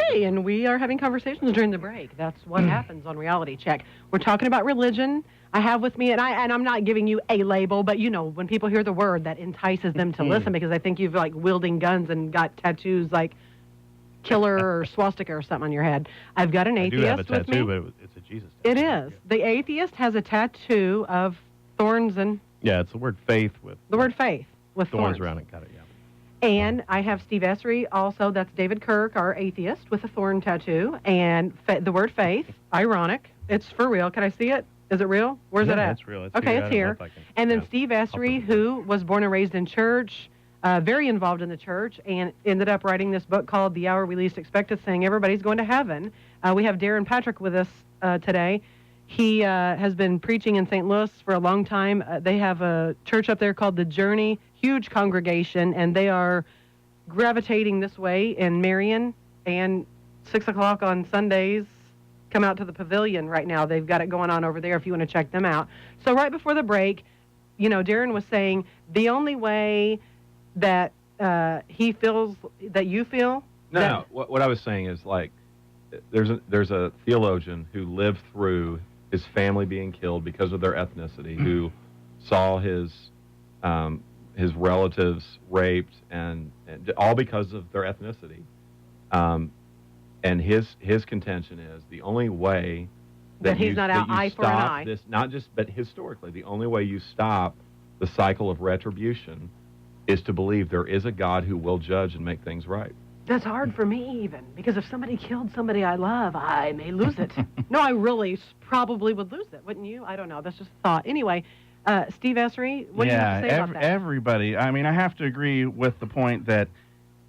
Okay, and we are having conversations during the break. That's what happens on Reality Check. We're talking about religion. I have with me, and I'm not giving you a label, but you know, when people hear the word, that entices them to listen because I think you've like wielding guns and got tattoos like killer or swastika or something on your head. I've got an atheist I do have a tattoo, with me. but it's a Jesus tattoo. It is. The atheist has a tattoo of thorns and... Yeah, it's the word faith with... The word faith with thorns around it. Got it, yeah. And I have Steve Essary also. That's David Kirk, our atheist, with a thorn tattoo. And the word faith, ironic. It's for real. Can I see it? Is it real? Where's it at? It's real. It's okay, it's here. And then Steve Essary, who was born and raised in church, very involved in the church, and ended up writing this book called The Hour We Least Expected, saying everybody's going to heaven. We have Darrin Patrick with us today. He has been preaching in St. Louis for a long time. They have a church up there called The Journey, huge congregation, and they are gravitating this way in Marion, and 6 o'clock on Sundays, come out to the pavilion right now. They've got it going on over there if you want to check them out. So right before the break, you know, Darrin was saying the only way that he feels that you feel... No. What I was saying is, like, there's a theologian who lived through his family being killed because of their ethnicity, who saw his relatives raped, and all because of their ethnicity. And his contention is the only way that he's not out eye for an eye. This, not just, but historically, the only way you stop the cycle of retribution is to believe there is a God who will judge and make things right. That's hard for me, even, because if somebody killed somebody I love, I may lose it. No, I really probably would lose it, wouldn't you? I don't know. That's just a thought. Anyway, Steve Essary, what do you have to say about that? Everybody. I mean, I have to agree with the point that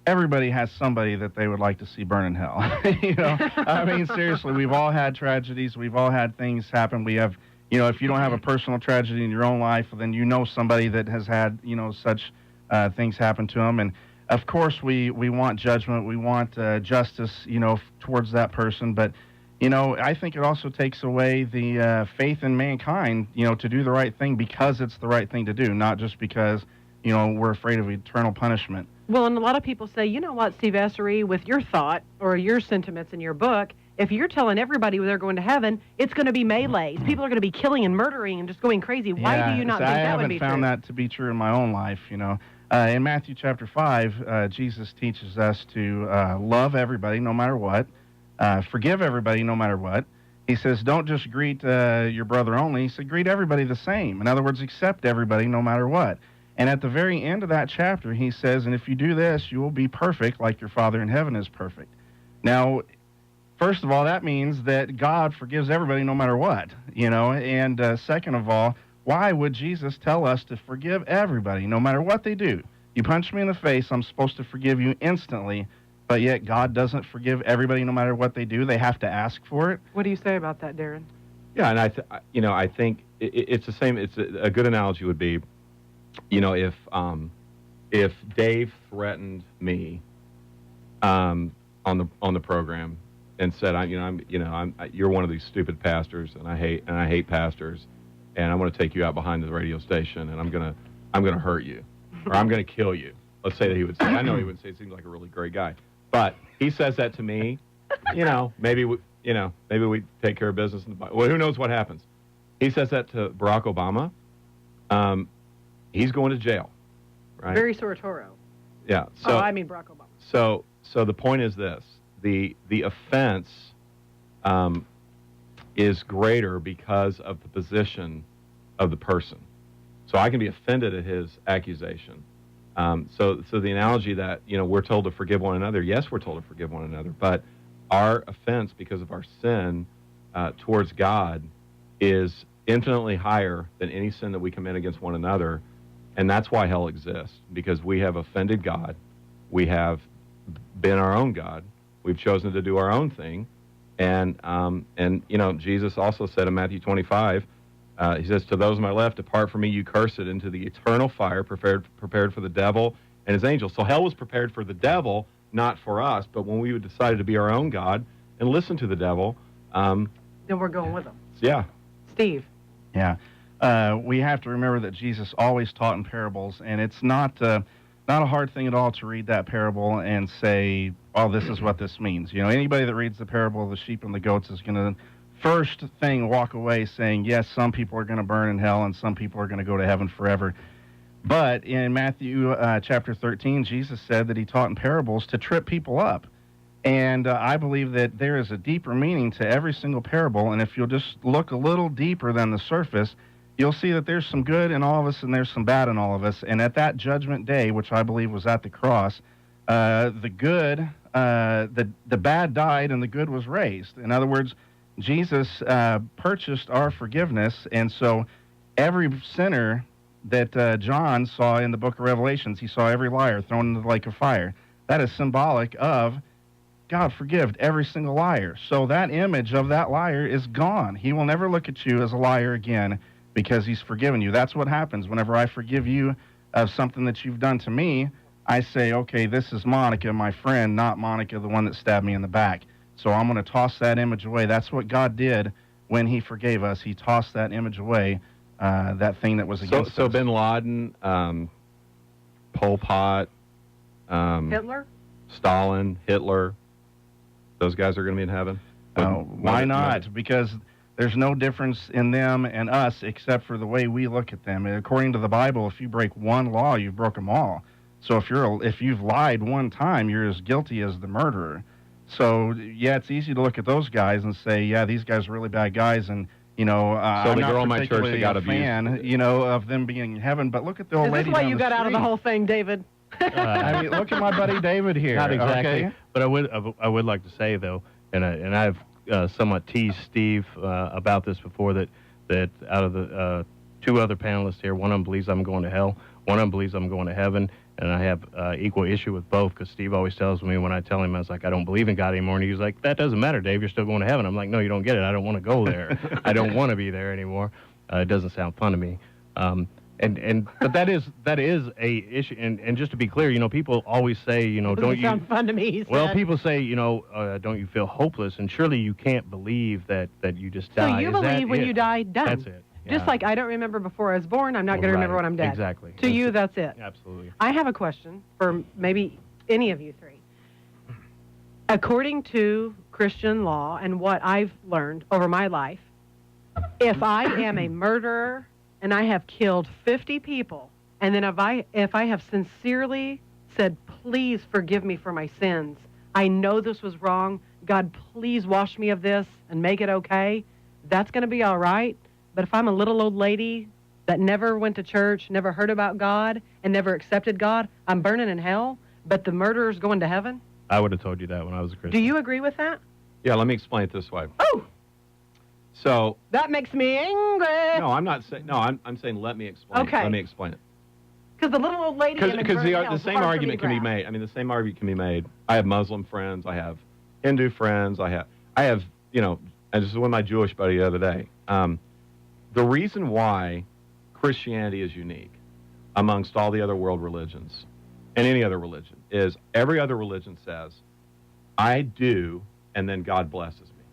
everybody has somebody that they would like to see burn in hell. You know, I mean, seriously, we've all had tragedies. We've all had things happen. We have, you know, if you don't have a personal tragedy in your own life, then you know somebody that has had, you know, such things happen to them. And of course, we want judgment. We want justice, you know, towards that person. But, you know, I think it also takes away the faith in mankind, you know, to do the right thing because it's the right thing to do, not just because, you know, we're afraid of eternal punishment. Well, and a lot of people say, you know what, Steve Essary, with your thought or your sentiments in your book, if you're telling everybody they're going to heaven, it's going to be melees. People are going to be killing and murdering and just going crazy. Why do you not think that would be true? I haven't found that to be true in my own life, you know. In Matthew chapter 5, Jesus teaches us to love everybody no matter what, forgive everybody no matter what. He says, don't just greet your brother only. He said, greet everybody the same. In other words, accept everybody no matter what. And at the very end of that chapter, he says, and if you do this, you will be perfect like your Father in heaven is perfect. Now, first of all, that means that God forgives everybody no matter what, you know. And second of all, why would Jesus tell us to forgive everybody no matter what they do? You punch me in the face, I'm supposed to forgive you instantly, but yet God doesn't forgive everybody no matter what they do. They have to ask for it. What do you say about that, Darrin? Yeah, and I think it's the same. It's a good analogy would be, you know, if Dave threatened me on the program and said, you're one of these stupid pastors, and I hate pastors, and I'm going to take you out behind the radio station, and I'm going to hurt you, or I'm going to kill you. Let's say that he would say. I know he would say. He seems like a really great guy, but he says that to me. You know, maybe we take care of business. Well, who knows what happens? He says that to Barack Obama. He's going to jail, right? Very Soratoro. Yeah. So, I mean Barack Obama. So the point is this: the offense is greater because of the position of the person. So I can be offended at his accusation. So the analogy that, you know, we're told to forgive one another. Yes, we're told to forgive one another, but our offense because of our sin towards God is infinitely higher than any sin that we commit against one another. And that's why hell exists, because we have offended God. We have been our own God. We've chosen to do our own thing. And you know, Jesus also said in Matthew 25, he says, to those on my left, depart from me, you cursed, into the eternal fire prepared for the devil and his angels. So hell was prepared for the devil, not for us. But when we decided to be our own God and listen to the devil... then we're going with him. Yeah. Steve. Yeah. We have to remember that Jesus always taught in parables, and it's not a hard thing at all to read that parable and say, oh, this is what this means. You know, anybody that reads the parable of the sheep and the goats is going to first thing walk away saying, yes, some people are going to burn in hell and some people are going to go to heaven forever. But in Matthew chapter 13, Jesus said that he taught in parables to trip people up. And I believe that there is a deeper meaning to every single parable. And if you'll just look a little deeper than the surface, you'll see that there's some good in all of us and there's some bad in all of us. And at that judgment day, which I believe was at the cross, the bad died and the good was raised. In other words, Jesus purchased our forgiveness. And so every sinner that John saw in the book of Revelations, he saw every liar thrown into the lake of fire. That is symbolic of God forgive every single liar. So that image of that liar is gone. He will never look at you as a liar again because he's forgiven you. That's what happens. Whenever I forgive you of something that you've done to me, I say, okay, this is Monica, my friend, not Monica, the one that stabbed me in the back. So I'm going to toss that image away. That's what God did when he forgave us. He tossed that image away, that thing that was against us. So Bin Laden, Pol Pot, Hitler? Stalin, Hitler, those guys are going to be in heaven? Why not? Because there's no difference in them and us except for the way we look at them. And according to the Bible, if you break one law, you've broke them all. So if you've lied one time, you're as guilty as the murderer. So, yeah, it's easy to look at those guys and say, yeah, these guys are really bad guys, and, you know, I'm not particularly a fan, you know, of them being in heaven. But look at the old lady down the street. Is this why you got out of the whole thing, David? I mean, look at my buddy David here. Not exactly. Okay? But I would like to say, though, and I've somewhat teased Steve about this before, that out of the two other panelists here, one of them believes I'm going to hell, one of them believes I'm going to heaven, and I have equal issue with both, because Steve always tells me when I tell him, I was like, I don't believe in God anymore, and he's like, that doesn't matter, Dave, you're still going to heaven. I'm like, no, you don't get it. I don't want to go there. I don't want to be there anymore. It doesn't sound fun to me. But that is a issue. And just to be clear, you know, people always say, you know, don't you sound fun to me, he said. Well, people say, you know, don't you feel hopeless? And surely you can't believe that you just die. So you believe when you die, done. That's it. Just Yeah. like I don't remember before I was born, I'm not going to remember when I'm dead. Exactly. To you, that's it. Absolutely. I have a question for maybe any of you three. According to Christian law and what I've learned over my life, if I am a murderer and I have killed 50 people, and then if I have sincerely said, please forgive me for my sins, I know this was wrong, God, please wash me of this and make it okay, that's going to be all right. But if I'm a little old lady that never went to church, never heard about God, and never accepted God, I'm burning in hell, but the murderer's going to heaven? I would have told you that when I was a Christian. Do you agree with that? Yeah, let me explain it this way. Oh! So That makes me angry. no, I'm not saying. No, I'm saying let me explain. Okay. Let me explain it. Because the little old lady in the Because burning hell the is same hard for me argument to can be grasp. made. I mean, the same argument can be made. I have Muslim friends. I have Hindu friends. I have you know. And this is with my Jewish buddy the other day. The reason why Christianity is unique amongst all the other world religions and any other religion is every other religion says, I do, and then God blesses me.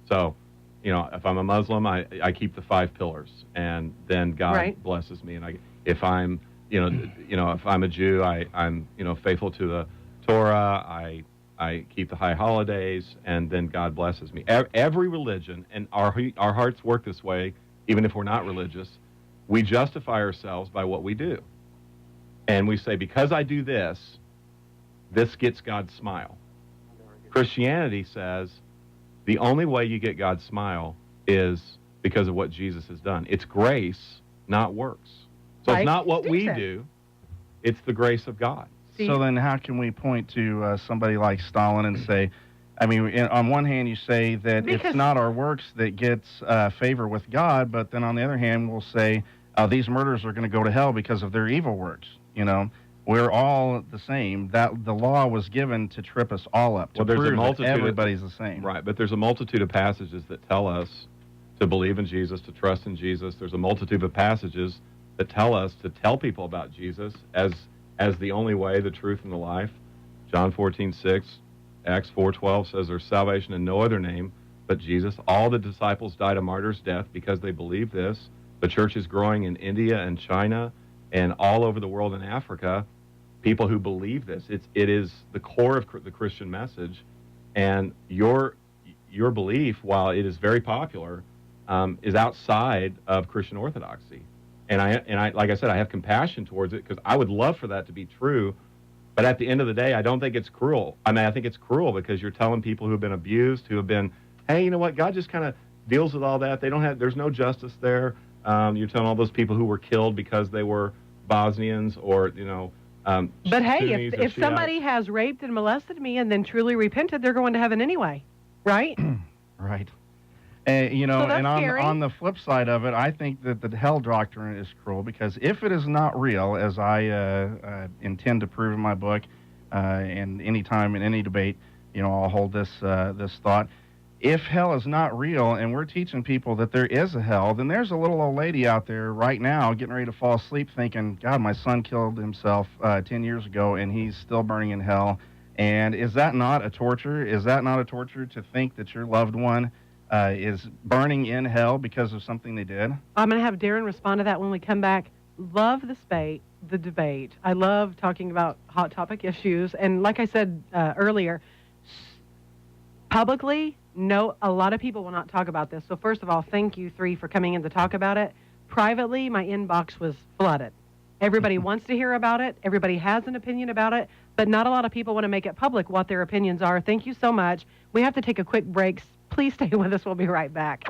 So, you know, if I'm a Muslim, I keep the 5 pillars, and then God blesses me. And if I'm, you know, if I'm a Jew, I'm, you know, faithful to the Torah. I keep the high holidays, and then God blesses me. Every religion, and our hearts work this way, even if we're not religious, we justify ourselves by what we do. And we say, because I do this, this gets God's smile. Christianity says the only way you get God's smile is because of what Jesus has done. It's grace, not works. So it's not what we do, it's the grace of God. So then how can we point to somebody like Stalin and say, I mean, on one hand you say that it's not our works that gets favor with God, but then on the other hand we'll say these murderers are going to go to hell because of their evil works. You know, we're all the same. That the law was given to trip us all up, to prove that everybody's the same. Right, but there's a multitude of passages that tell us to believe in Jesus, to trust in Jesus. There's a multitude of passages that tell us to tell people about Jesus as the only way, the truth, and the life. John 14:6, Acts 4:12 says there's salvation in no other name but Jesus. All the disciples died a martyr's death because they believed this. The church is growing in India and China and all over the world in Africa people who believe this. It is the core of the Christian message, and your belief, while it is very popular, is outside of Christian orthodoxy. And I like I said, I have compassion towards it because I would love for that to be true. But at the end of the day, I don't think it's cruel. I mean, I think it's cruel because you're telling people who have been abused, who have been, hey, you know what? God just kind of deals with all that. There's no justice there. You're telling all those people who were killed because they were Bosnians or, But hey, Sunnis or if Shiites. somebody has raped and molested me and then truly repented, they're going to heaven anyway, right? Right. So that's and scary. on the flip side of it, I think that the hell doctrine is cruel because if it is not real, as I intend to prove in my book, and any time in any debate, I'll hold this thought. If hell is not real and we're teaching people that there is a hell, then there's a little old lady out there right now getting ready to fall asleep thinking, God, my son killed himself 10 years ago and he's still burning in hell. And is that not a torture? Is that not a torture to think that your loved one is burning in hell because of something they did? I'm going to have Darrin respond to that when we come back. Love the debate. I love talking about hot topic issues. And like I said earlier, publicly, no, a lot of people will not talk about this. So first of all, thank you three for coming in to talk about it. Privately, my inbox was flooded. Everybody wants to hear about it. Everybody has an opinion about it, but not a lot of people want to make it public what their opinions are. Thank you so much. We have to take a quick break. Please stay with us. We'll be right back.